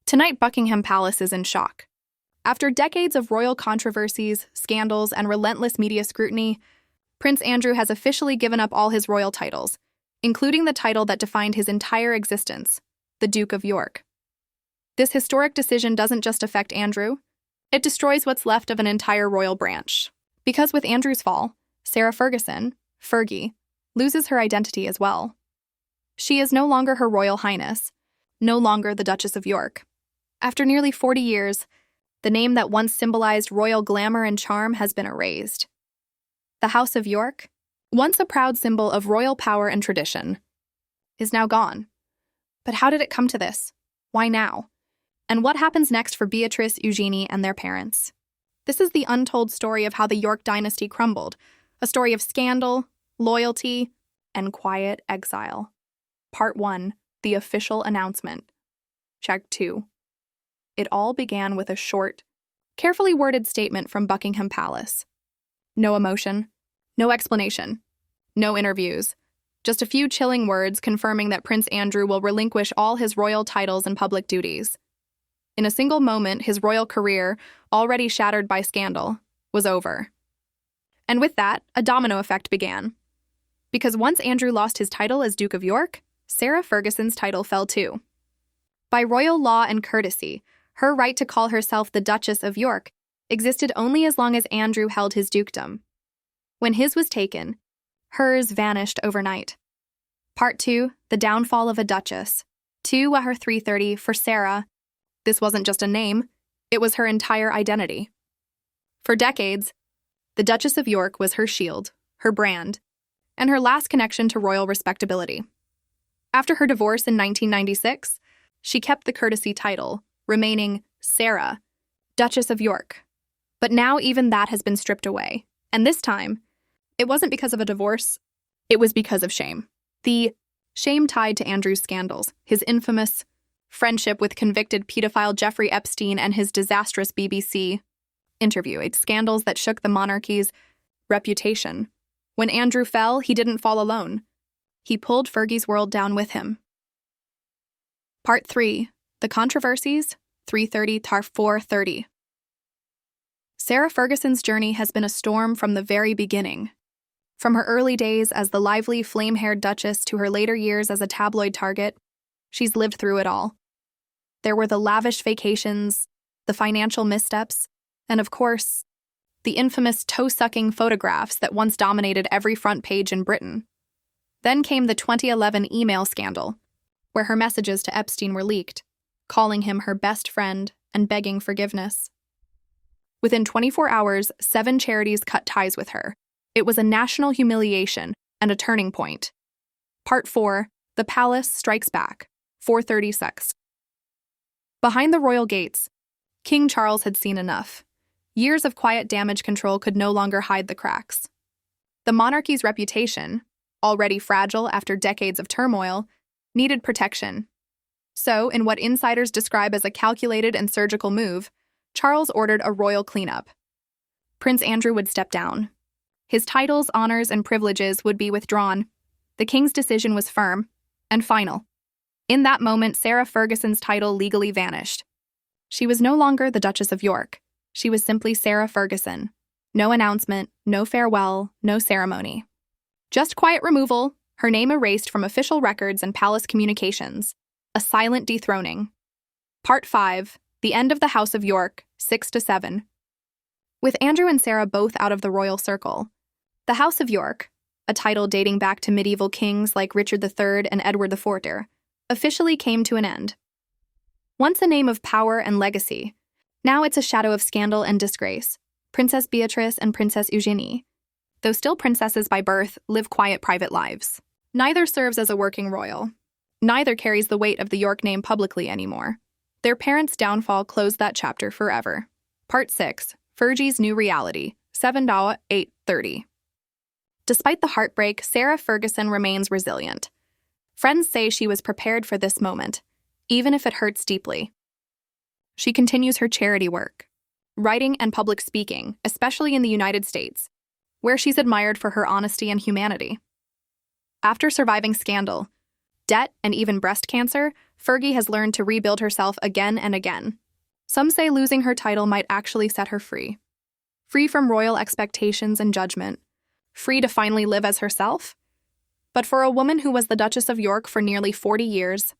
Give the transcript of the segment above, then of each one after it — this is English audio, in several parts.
Tonight, Buckingham Palace is in shock. After decades of royal controversies, scandals, and relentless media scrutiny, Prince Andrew has officially given up all his royal titles, including the title that defined his entire existence, the Duke of York. This historic decision doesn't just affect Andrew, it destroys what's left of an entire royal branch. Because with Andrew's fall, Sarah Ferguson, Fergie, loses her identity as well. She is no longer Her Royal Highness, no longer the Duchess of York. After nearly 40 years, the name that once symbolized royal glamour and charm has been erased. The House of York, once a proud symbol of royal power and tradition, is now gone. But how did it come to this? Why now? And what happens next for Beatrice, Eugenie, and their parents? This is the untold story of how the York dynasty crumbled, a story of scandal, loyalty, and quiet exile. Part 1, the official announcement. Check 2. It all began with a short, carefully worded statement from Buckingham Palace. No emotion, no explanation, no interviews, just a few chilling words confirming that Prince Andrew will relinquish all his royal titles and public duties. In a single moment, his royal career, already shattered by scandal, was over. And with that, a domino effect began. Because once Andrew lost his title as Duke of York, Sarah Ferguson's title fell too. By royal law and courtesy, her right to call herself the Duchess of York existed only as long as Andrew held his dukedom. When his was taken, hers vanished overnight. Part 2, the downfall of a duchess. 2 her 330 for Sarah. This wasn't just a name, it was her entire identity. For decades, the Duchess of York was her shield, her brand, and her last connection to royal respectability. After her divorce in 1996, she kept the courtesy title, remaining Sarah, Duchess of York. But now even that has been stripped away. And this time, it wasn't because of a divorce, it was because of shame. The shame tied to Andrew's scandals, his infamous friendship with convicted pedophile Jeffrey Epstein and his disastrous BBC interview, scandals that shook the monarchy's reputation. When Andrew fell, he didn't fall alone. He pulled Fergie's world down with him. Part 3, the controversies, 330-430. Sarah Ferguson's journey has been a storm from the very beginning. From her early days as the lively, flame-haired duchess to her later years as a tabloid target, she's lived through it all. There were the lavish vacations, the financial missteps, and of course, the infamous toe-sucking photographs that once dominated every front page in Britain. Then came the 2011 email scandal, where her messages to Epstein were leaked, calling him her best friend and begging forgiveness. Within 24 hours, 7 charities cut ties with her. It was a national humiliation and a turning point. Part 4, the palace strikes back, 436. Behind the royal gates, King Charles had seen enough. Years of quiet damage control could no longer hide the cracks. The monarchy's reputation, already fragile after decades of turmoil, needed protection. So, in what insiders describe as a calculated and surgical move, Charles ordered a royal cleanup. Prince Andrew would step down. His titles, honors, and privileges would be withdrawn. The king's decision was firm and final. In that moment, Sarah Ferguson's title legally vanished. She was no longer the Duchess of York. She was simply Sarah Ferguson. No announcement, no farewell, no ceremony. Just quiet removal, her name erased from official records and palace communications. A silent dethroning. Part 5, the end of the House of York, 6-7. With Andrew and Sarah both out of the royal circle, the House of York, a title dating back to medieval kings like Richard III and Edward IV, officially came to an end. Once a name of power and legacy, now it's a shadow of scandal and disgrace. Princess Beatrice and Princess Eugenie, though still princesses by birth, live quiet private lives. Neither serves as a working royal. Neither carries the weight of the York name publicly anymore. Their parents' downfall closed that chapter forever. Part 6, Fergie's New Reality, 7-830. Despite the heartbreak, Sarah Ferguson remains resilient. Friends say she was prepared for this moment, even if it hurts deeply. She continues her charity work, writing and public speaking, especially in the United States, where she's admired for her honesty and humanity. After surviving scandal, debt, and even breast cancer, Fergie has learned to rebuild herself again and again. Some say losing her title might actually set her free. Free from royal expectations and judgment. Free to finally live as herself. But for a woman who was the Duchess of York for nearly 40 years,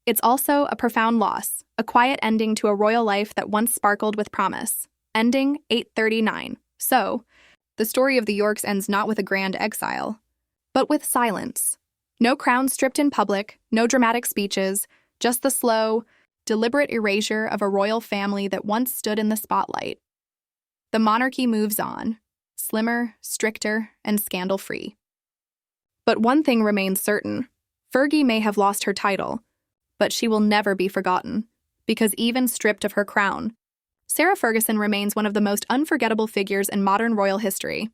it's also a profound loss, a quiet ending to a royal life that once sparkled with promise. Ending 839. So, the story of the Yorks ends not with a grand exile, but with silence. No crown stripped in public, no dramatic speeches, just the slow, deliberate erasure of a royal family that once stood in the spotlight. The monarchy moves on, slimmer, stricter, and scandal-free. But one thing remains certain. Fergie may have lost her title, but she will never be forgotten, because even stripped of her crown, Sarah Ferguson remains one of the most unforgettable figures in modern royal history.